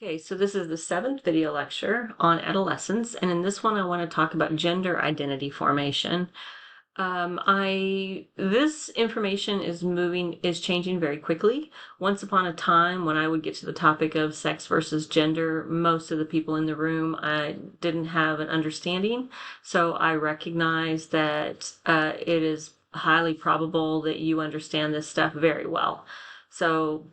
Okay, so this is the seventh video lecture on adolescence, and in this one I want to talk about gender identity formation. This information is changing very quickly. Once upon a time, when I would get to the topic of sex versus gender, most of the people in the room I didn't have an understanding, so I recognize that it is highly probable that you understand this stuff very well. So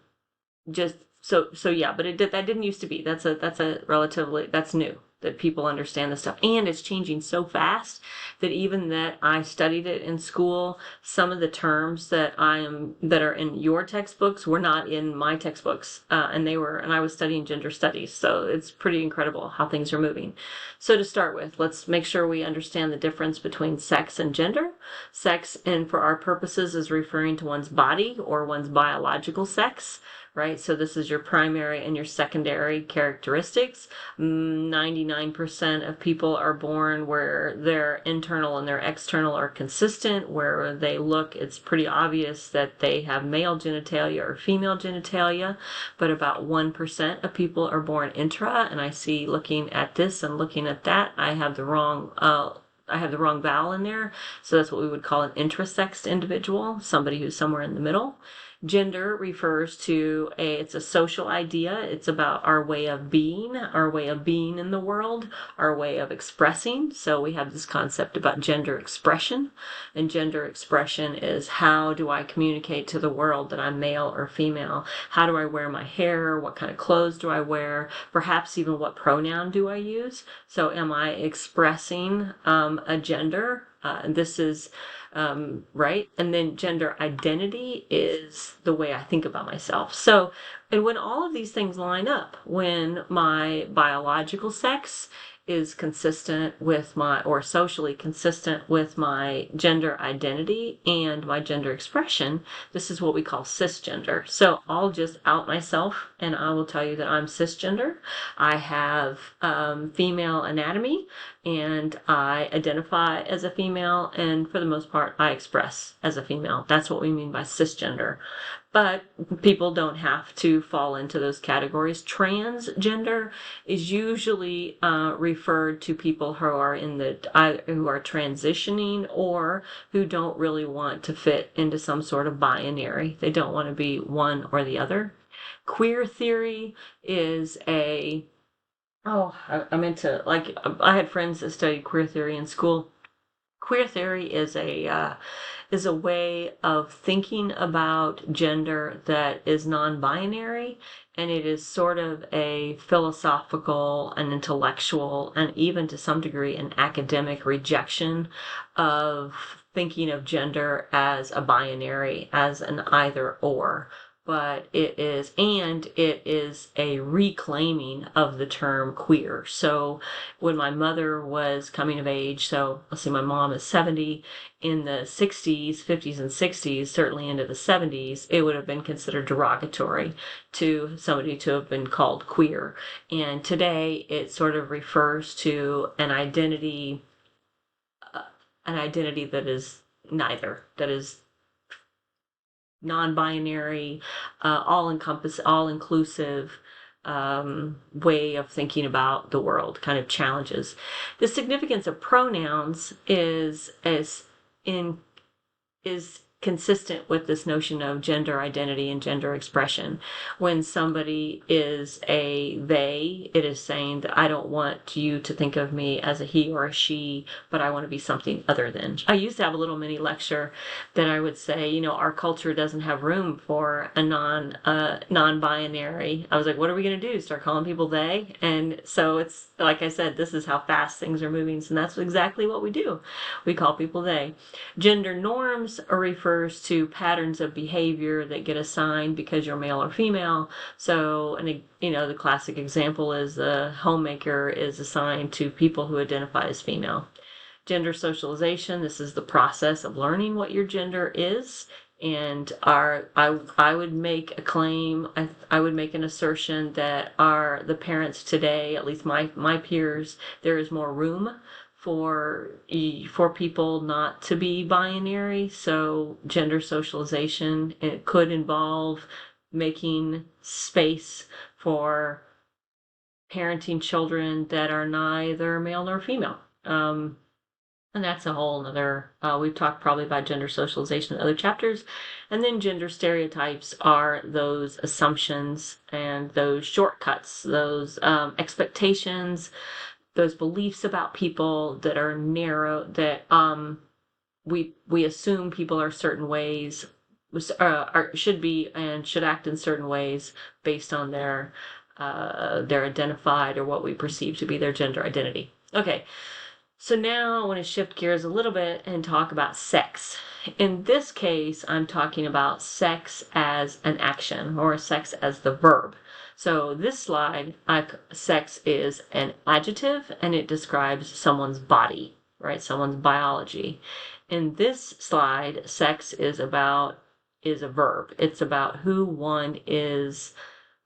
just so yeah, but that didn't used to be. That's a relatively that's new that people understand this stuff, and it's changing so fast that even that I studied it in school, some of the terms that are in your textbooks were not in my textbooks, and I was studying gender studies, so it's pretty incredible how things are moving. So to start with, let's make sure we understand the difference between sex and gender. Sex, and for our purposes, is referring to one's body or one's biological sex, right? So this is your primary and your secondary characteristics. 99% of people are born where their internal and their external are consistent, where they look, it's pretty obvious that they have male genitalia or female genitalia, but about 1% of people are born intra, and I see looking at this and looking at that, I have the wrong vowel in there. So that's what we would call an intrasexed individual, somebody who's somewhere in the middle. Gender refers to it's a social idea. It's about our way of being in the world, our way of expressing. So we have this concept about gender expression, and gender expression is how do I communicate to the world that I'm male or female? How do I wear my hair? What kind of clothes do I wear? Perhaps even what pronoun do I use? So am I expressing a gender? This is right? And then gender identity is the way I think about myself. So, and when all of these things line up, when my biological sex is consistent with or socially consistent with my gender identity and my gender expression, this is what we call cisgender. So I'll just out myself and I will tell you that I'm cisgender. I have female anatomy and I identify as a female, and for the most part, I express as a female. That's what we mean by cisgender. But people don't have to fall into those categories. Transgender is usually referred to people who are who are transitioning or who don't really want to fit into some sort of binary. They don't want to be one or the other. Queer theory is I'm into, like, I had friends that studied queer theory in school. Queer theory is a way of thinking about gender that is non-binary, and it is sort of a philosophical and intellectual and even to some degree an academic rejection of thinking of gender as a binary, as an either or. But it is a reclaiming of the term queer. So when my mother was coming of age, so let's see, my mom is 70, in the 60s, 50s and 60s, certainly into the 70s, it would have been considered derogatory to somebody to have been called queer. And today it sort of refers to an identity that is neither, that is non-binary, all-inclusive way of thinking about the world, kind of challenges. The significance of pronouns is consistent with this notion of gender identity and gender expression. When somebody is a they, it is saying that I don't want you to think of me as a he or a she, but I want to be something other than. I used to have a little mini lecture that I would say, our culture doesn't have room for a non-binary. I was like, what are we going to do? Start calling people they? And so it's, like I said, this is how fast things are moving, and that's exactly what we do. We call people they. Gender norms refers to patterns of behavior that get assigned because you're male or female. So, the classic example is a homemaker is assigned to people who identify as female. Gender socialization, this is the process of learning what your gender is. And I would make a claim, I would make an assertion that the parents today, at least my peers, there is more room for people not to be binary. So gender socialization, it could involve making space for parenting children that are neither male nor female. And that's a whole nother, we've talked probably about gender socialization in other chapters. And then gender stereotypes are those assumptions and those shortcuts, those expectations, those beliefs about people that are narrow, that we assume people are certain ways, should be and should act in certain ways based on their identified or what we perceive to be their gender identity. Okay, so now I want to shift gears a little bit and talk about sex. In this case, I'm talking about sex as an action or sex as the verb. So this slide, sex is an adjective and it describes someone's body, right? Someone's biology. In this slide, sex is a verb. It's about who one is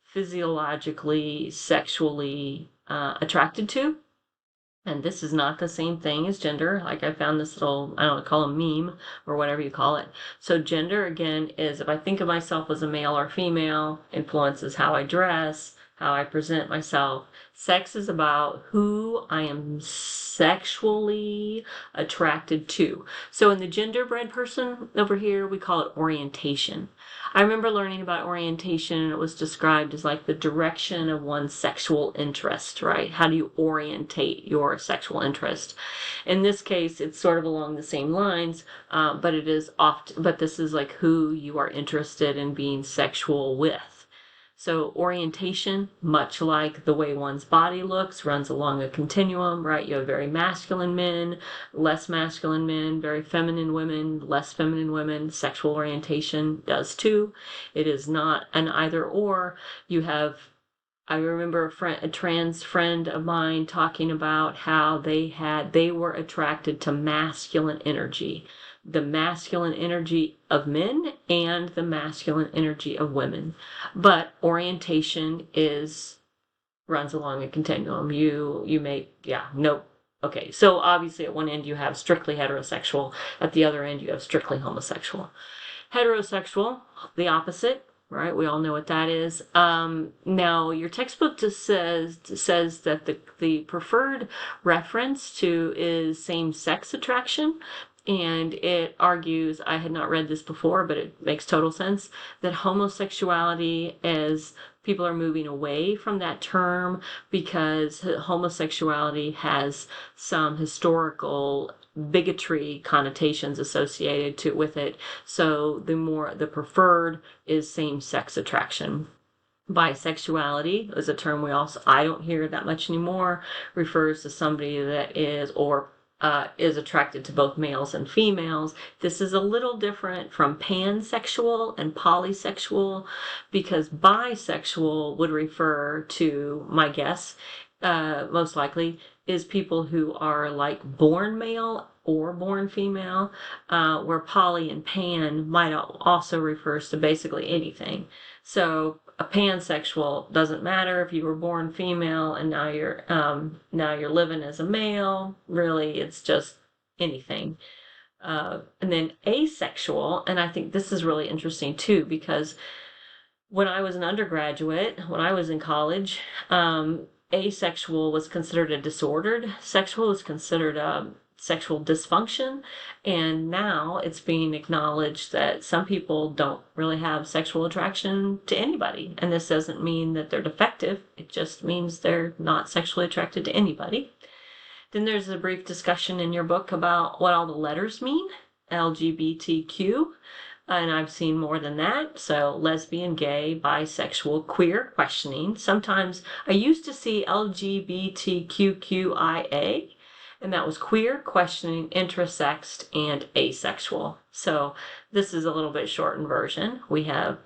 physiologically, sexually attracted to. And this is not the same thing as gender. Like I found this little, I don't know, call a meme or whatever you call it. So gender, again, is if I think of myself as a male or female, influences how I dress, how I present myself. Sex is about who I am sexually attracted to. So in the genderbread person over here, we call it orientation. I remember learning about orientation, and it was described as like the direction of one's sexual interest, right? How do you orientate your sexual interest? In this case, it's sort of along the same lines, but this is like who you are interested in being sexual with. So orientation, much like the way one's body looks, runs along a continuum, right? You have very masculine men, less masculine men, very feminine women, less feminine women. Sexual orientation does too. It is not an either or. I remember a trans friend of mine talking about how they were attracted to masculine energy, the masculine energy of men and the masculine energy of women. But orientation runs along a continuum. Nope. Okay, so obviously at one end you have strictly heterosexual, at the other end you have strictly homosexual. Heterosexual, the opposite, right? We all know what that is. Now, your textbook just says that the preferred reference to is same-sex attraction, and it argues, I had not read this before, but it makes total sense, that homosexuality, as people are moving away from that term because homosexuality has some historical bigotry connotations associated with it. So the preferred is same-sex attraction. Bisexuality is a term I don't hear that much anymore, refers to somebody that is attracted to both males and females. This is a little different from pansexual and polysexual, because bisexual would refer to, my guess, most likely, is people who are like born male or born female, where poly and pan might also refers to basically anything. So a pansexual doesn't matter if you were born female and now you're living as a male. Really, it's just anything. And then asexual, and I think this is really interesting too, because when I was an undergraduate, when I was in college, asexual was considered a disordered. Sexual was considered a sexual dysfunction, and now it's being acknowledged that some people don't really have sexual attraction to anybody, and this doesn't mean that they're defective. It just means they're not sexually attracted to anybody. Then there's a brief discussion in your book about what all the letters mean. LGBTQ, and I've seen more than that. So lesbian, gay, bisexual, queer, questioning. Sometimes I used to see LGBTQQIA, and that was queer, questioning, intersexed, and asexual. So this is a little bit shortened version. We have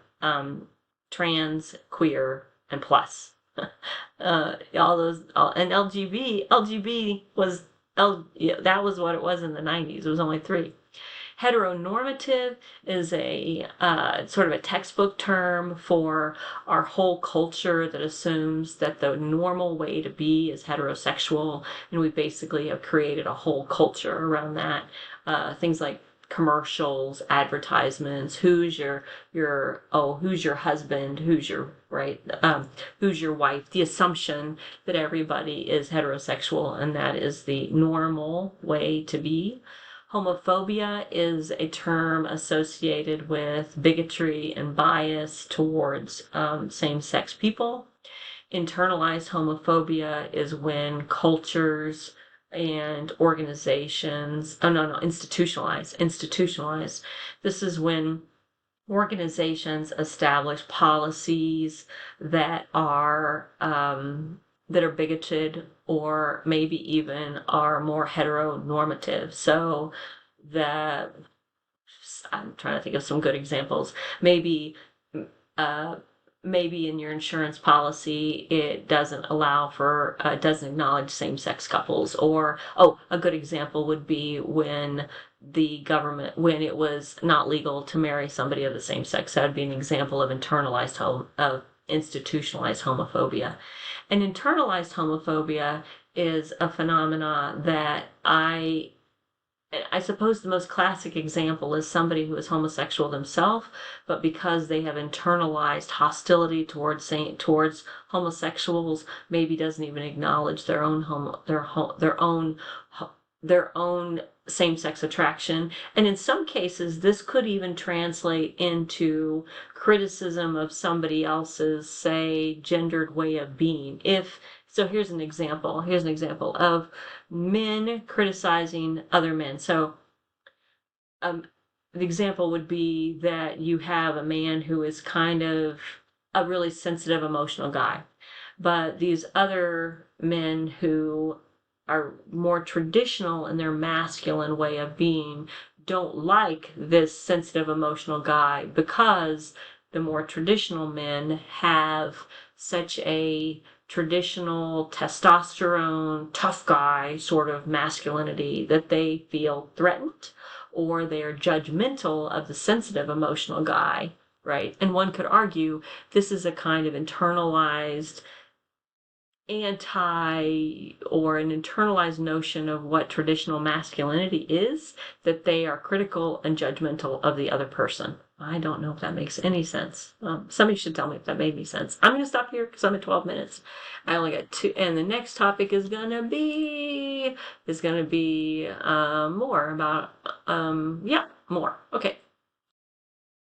trans, queer, and plus. And LGB was that was what it was in the 90s. It was only 3. Heteronormative is a sort of a textbook term for our whole culture that assumes that the normal way to be is heterosexual, and we basically have created a whole culture around that. Things like commercials, advertisements, who's who's your husband, who's your right, who's your wife, the assumption that everybody is heterosexual and that is the normal way to be. Homophobia is a term associated with bigotry and bias towards same-sex people. Internalized homophobia is when cultures and organizations, oh no, institutionalized. This is when organizations establish policies that are bigoted or maybe even are more heteronormative. So the I'm trying to think of some good examples. Maybe uh, maybe in your insurance policy it doesn't allow for doesn't acknowledge same-sex couples, or a good example would be when when it was not legal to marry somebody of the same sex. That would be an example of institutionalized homophobia. And internalized homophobia is a phenomena that I suppose the most classic example is somebody who is homosexual themselves, but because they have internalized hostility towards homosexuals, maybe doesn't even acknowledge their own same-sex attraction. And in some cases, this could even translate into criticism of somebody else's, say, gendered way of being. Here's an example. Here's an example of men criticizing other men. So the example would be that you have a man who is kind of a really sensitive, emotional guy, but these other men who are more traditional in their masculine way of being don't like this sensitive, emotional guy because the more traditional men have such a traditional testosterone, tough guy sort of masculinity that they feel threatened, or they're judgmental of the sensitive, emotional guy, right? And one could argue this is a kind of internalized or an internalized notion of what traditional masculinity is, that they are critical and judgmental of the other person. I don't know if that makes any sense. Somebody should tell me if that made any sense. I'm going to stop here because I'm at 12 minutes. I only got two, and the next topic is going to be more about more. Okay.